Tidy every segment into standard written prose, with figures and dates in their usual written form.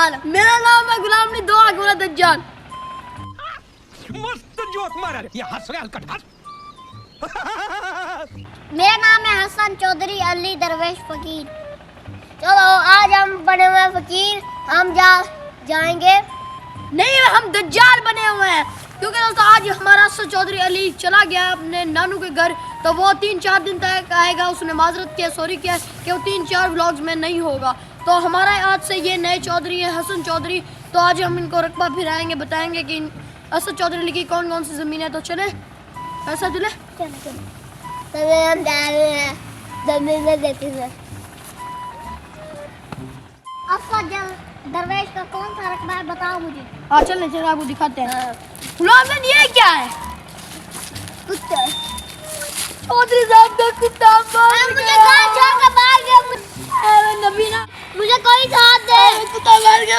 दज्जाल। मेरा नाम है गुलाम नहीं दो आंख वाला दज्जाल। मस्त जोक मारा रे, ये हंस रहे हलकट हंस। मेरा नाम है हसन चौधरी अली दरवेश फकीर। चलो आज हम बने हुए फकीर, हम जाएंगे। नहीं हम दज्जाल बने हुए हैं क्योंकि दोस्तों आज हमारा हसन चौधरी अली चला गया अपने नानू के घर, तो वो 3-4 दिन तक आएगा। उसने माजरत किया, सॉरी किया कि वो 3-4 व्लॉग्स में नहीं होगा। तो हमारा आज से ये नए चौधरी हैं हसन चौधरी। तो आज हम इनको रकबा फिराएंगे, बताएंगे कि हसन चौधरी अली की कौन कौन सी ज़मीन है। तो चले ऐसा चले हम जा रहे हैं जमीन में देते हैं। दरवेश का कौन सा रकबा है बताओ मुझे। हाँ चलने चले आपको दिखाते हैं। गुलाम ये क्या है? कुत्ता। चौधरी साहब का कुत्ता मुझे कहाँ छोड़ मार गया। नबीना मुझे कोई साथ दे। कुत्ता मार गया।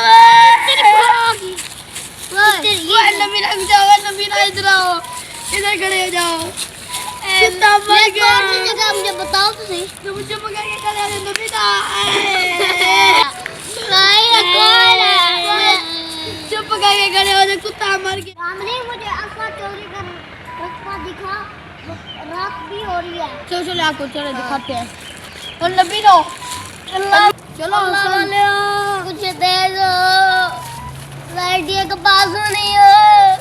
नबीना नबीना इधर आओ, इधर खड़े हो जाओ। कुत्ता मर गया। मुझे बताओ तो सही। तुम चुप करके खड़े हो नबीना। चुप करके खड़े हो जाओ, कुत्ता मर गया। सामने मुझे असला चोरी का रस्ता दिखा, रात भी हो रही है। चलो चलो आपको चलो दिखाते हैं। और नबीनो चलो कुछ दे दो। लाइटिया का पास नहीं है,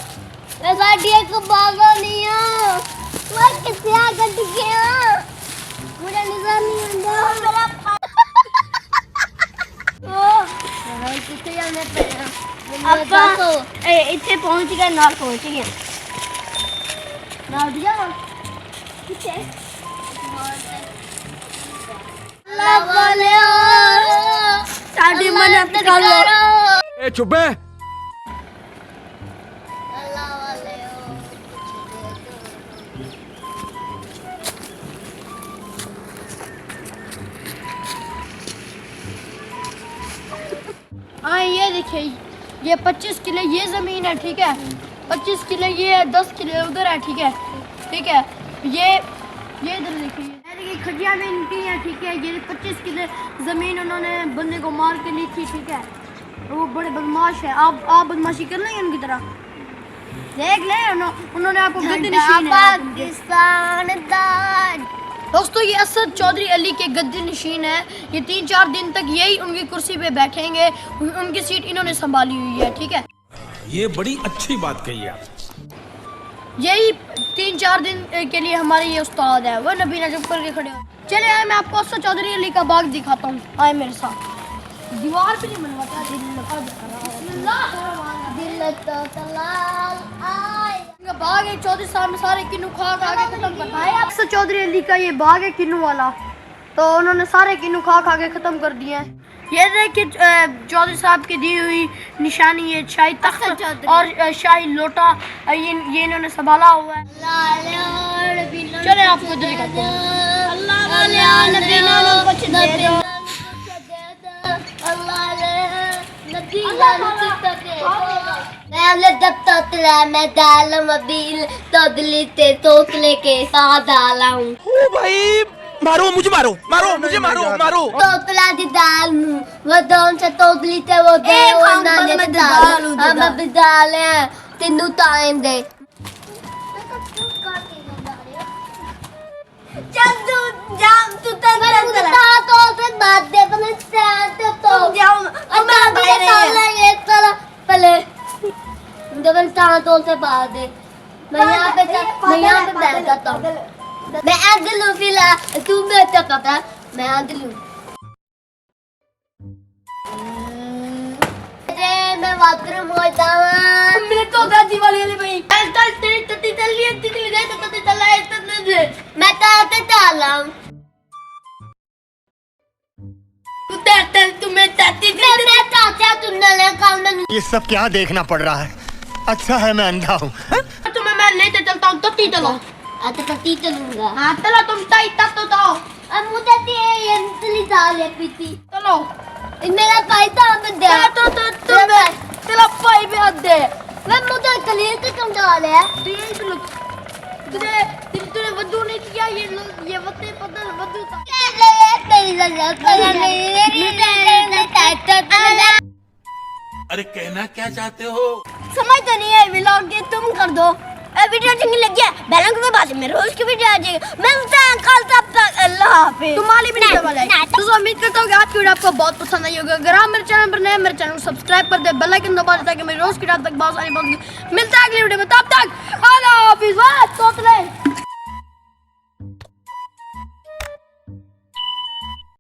लाइटिया का पास नहीं है। मैं किसे आकर दिखे मुझे निशान नहीं आता। इतने पहुंच गए, नाल पहुंच गए। नाल दिया साड़ी मन ए चुप है। हाँ ये देखिए, ये 25 किले ये ज़मीन है, ठीक है। 25 किले ये है, 10 किले उधर है, ठीक है। ठीक है, ये इधर देखिए खजिया में इनकी है, ठीक है। ये 25 किले ज़मीन उन्होंने बंदे को मार के ली थी, ठीक है। वो बड़े बदमाश है। आप बदमाशी कर लेंगे उनकी तरह, देख ले। उन्होंने आपको गद्दी नशीन है। दोस्तों ये असद चौधरी अली के गद्दी नशीन है। ये 3-4 दिन तक यही उनकी कुर्सी पे बैठेंगे, उनकी सीट इन्होंने संभाली हुई है, ठीक है। ये बड़ी अच्छी बात कही आप। यही 3-4 दिन के लिए हमारे ये उस्ताद है। वह नबीना चुप करके खड़े हो। चले आए, मैं आपको असद चौधरी अली का बाग दिखाता हूँ। आए मेरे साथ। दीवार पे नहीं बनवाता, बाग है चौधरी साहब ने सारे किन्नू खा खा के खत्म करना है। असद चौधरी अली का ये बाग है किन्नू वाला, तो उन्होंने सारे किन्नू खा खा के खत्म कर दिए हैं। ये देखिए चौधरी साहब की दी हुई निशानी, ये शाही तख्त और शाही लोटा ये इन्होंने संभाला हुआ है। चले आपको इधर दिखाते हैं। के साथ डाला हूँ। ओ भाई मारो मुझे, मारो मुझे, मारो। तोतला दी दाल हूँ, वो दोन से तोतली थे वो दे हम अभी डाले तीनों टाइम दे। मैं यहाँ पे बैठ जाता हूँ। मैं आदिलू फिलहाल तू बैठा पापा, मैं आदिलू। मैं बाथरूम होता हूँ। मेरे तो दादी वाले भाई चल तेरी तत्ती चल रही है, तितली दे तो तत्ती चल रहा है, तत्ती दे। मैं ताते डाला हूँ। तुम्हें ताती मैं चाचा तुमने काम। ये सब क्या देखना पड़ रहा है? अच्छा है मैं अंधा हूँ। तुम्हें मैं लेते चलता हूँ, तत्ती चलो। तत्ती चलूंगा। हाँ चलो तुम ताई तक तो जाओ। अब मुझे ये इतनी दाल है पीती। चलो मेरा पैसा हमें दे। तो तुम्हें तेरा पाई भी हद दे। मैं मुझे कलील से कम डाल है। तुझे वद्दू नहीं किया, ये वत्ते पता वद्दू था। अरे कहना क्या चाहते हो? समझ तो नहीं है व्लॉग ये तुम कर दो। वीडियो चंगी लगी है बेल को दबा दे, मेरे रोज की वीडियो आ जाएगी। मिलते हैं कल, तब तक अल्लाह हाफिज। तुम्हारी भी नहीं दबा जाएगी। दोस्तों उम्मीद करता हूँ कि आज की वीडियो आपको बहुत पसंद आई होगी। अगर आप मेरे चैनल पर नए हैं, मेरे चैनल को सब्सक्राइब कर दे, बेल आइकन दबा दे ताकि मेरी रोज की रात तक बहुत सारी बात। मिलते हैं अगली वीडियो में, तब तक अल्लाह हाफिज।